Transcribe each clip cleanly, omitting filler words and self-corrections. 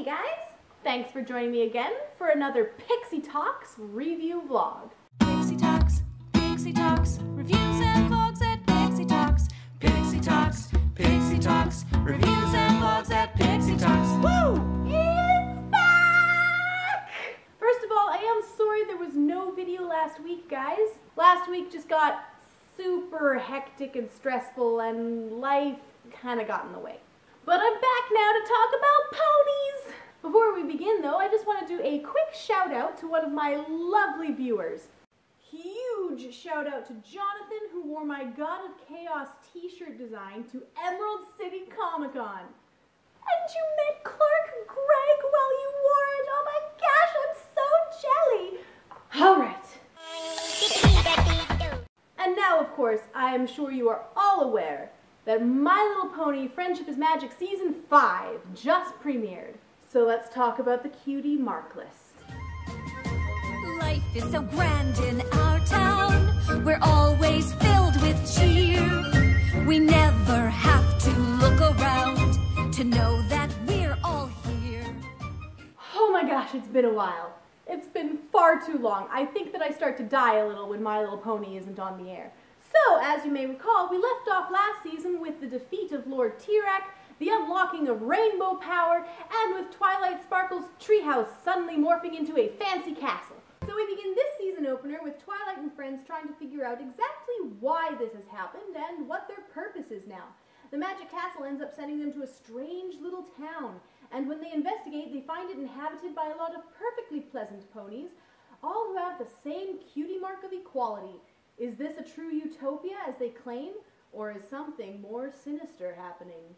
Hey guys! Thanks for joining me again for another Pixie Talks review vlog. Pixie Talks, reviews and vlogs at Pixie Talks. Pixie Talks, reviews and vlogs at Pixie Talks. Woo! It's back! First of all, I am sorry there was no video last week, guys. Last week just got super hectic and stressful and life kind of got in the way. But I'm back now to talk about ponies! Before we begin though, I just want to do a quick shout out to one of my lovely viewers. Huge shout out to Jonathan, who wore my God of Chaos t-shirt design to Emerald City Comic Con. And you met Clark Gregg while you wore it. Oh my gosh, I'm so jelly. Alright. And now, of course, I am sure you are all aware that My Little Pony Friendship is Magic Season 5 just premiered. So let's talk about the Cutie Markless. Life is so grand in our town. We're always filled with cheer. We never have to look around to know that we're all here. Oh my gosh, it's been a while. It's been far too long. I think that I start to die a little when My Little Pony isn't on the air. So, as you may recall, we left off last season with the defeat of Lord Tirac, the unlocking of rainbow power, and with Twilight Sparkle's treehouse suddenly morphing into a fancy castle. So we begin this season opener with Twilight and friends trying to figure out exactly why this has happened and what their purpose is now. The magic castle ends up sending them to a strange little town, and when they investigate, they find it inhabited by a lot of perfectly pleasant ponies, all who have the same cutie mark of equality. Is this a true utopia, as they claim, or is something more sinister happening?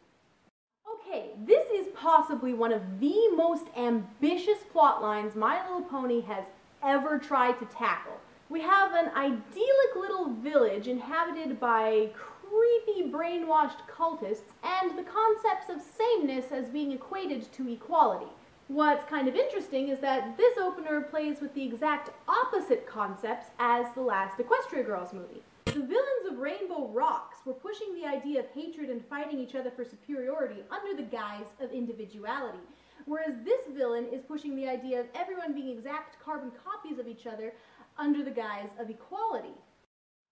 Okay, this is possibly one of the most ambitious plot lines My Little Pony has ever tried to tackle. We have an idyllic little village inhabited by creepy brainwashed cultists and the concepts of sameness as being equated to equality. What's kind of interesting is that this opener plays with the exact opposite concepts as the last Equestria Girls movie. The villains of Rainbow Rocks were pushing the idea of hatred and fighting each other for superiority under the guise of individuality, whereas this villain is pushing the idea of everyone being exact carbon copies of each other under the guise of equality.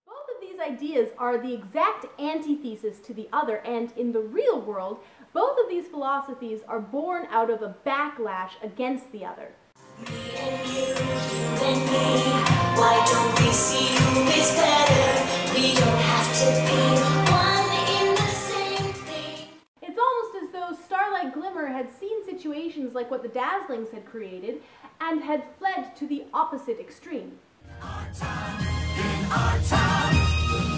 Both of these ideas are the exact antithesis to the other, and in the real world, both of these philosophies are born out of a backlash against the other. Me and you and me, why don't we see who is better? We don't have to be one in the same thing. It's almost as though Starlight Glimmer had seen situations like what the Dazzlings had created and had fled to the opposite extreme. In our town,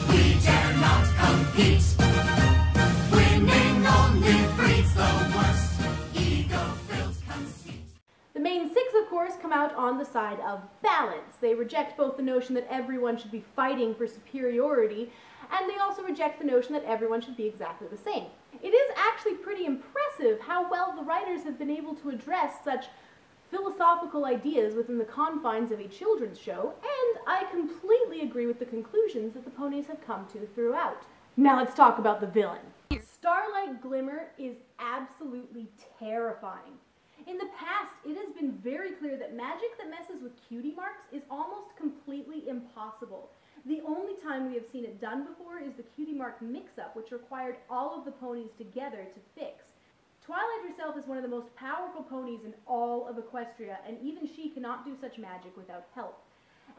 we dare not compete. Winning only breeds the worst ego-filled conceit. The main six, of course, come out on the side of balance. They reject both the notion that everyone should be fighting for superiority, and they also reject the notion that everyone should be exactly the same. It is actually pretty impressive how well the writers have been able to address such philosophical ideas within the confines of a children's show, and I completely agree with the conclusions that the ponies have come to throughout. Now let's talk about the villain. Starlight Glimmer is absolutely terrifying. In the past, it has been very clear that magic that messes with cutie marks is almost completely impossible. The only time we have seen it done before is the cutie mark mix-up, which required all of the ponies together to fix. Twilight herself is one of the most powerful ponies in all of Equestria, and even she cannot do such magic without help.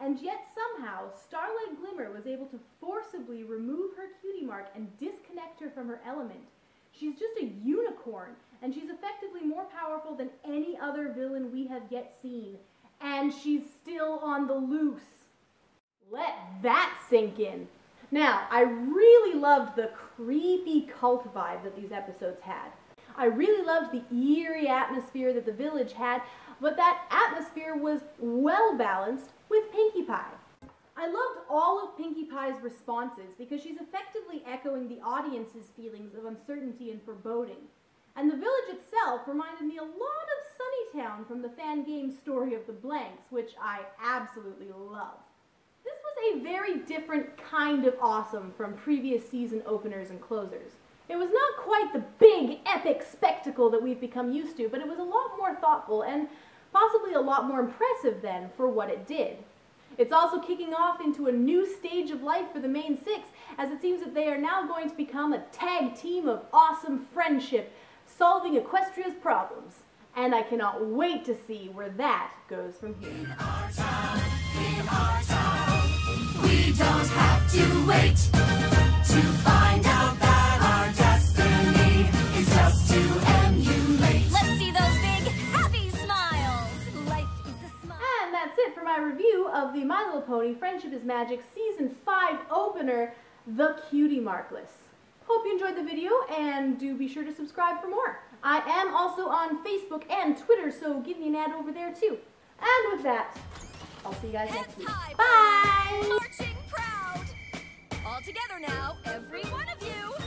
And yet somehow, Starlight Glimmer was able to forcibly remove her cutie mark and disconnect her from her element. She's just a unicorn, and she's effectively more powerful than any other villain we have yet seen. And she's still on the loose. Let that sink in. Now, I really loved the creepy cult vibe that these episodes had. I really loved the eerie atmosphere that the village had, but that atmosphere was well balanced with Pinkie Pie. I loved all of Pinkie Pie's responses because she's effectively echoing the audience's feelings of uncertainty and foreboding. And the village itself reminded me a lot of Sunnytown from the fan game Story of the Blanks, which I absolutely love. This was a very different kind of awesome from previous season openers and closers. It was not quite the big, epic spectacle that we've become used to, but it was a lot more thoughtful and possibly a lot more impressive then for what it did. It's also kicking off into a new stage of life for the main six, as it seems that they are now going to become a tag team of awesome friendship, solving Equestria's problems. And I cannot wait to see where that goes from here. In our town, we don't have to wait to find out that our destiny is just to emulate. Let's see those big, happy smiles. Life is a smile. And that's it for my review of the My Little Pony Friendship is Magic Season 5 opener, The Cutie Markless. Hope you enjoyed the video, and do be sure to subscribe for more. I am also on Facebook and Twitter, so give me an ad over there too. And with that, I'll see you guys next week. High, Bye! marching proud. All together now, every one of you.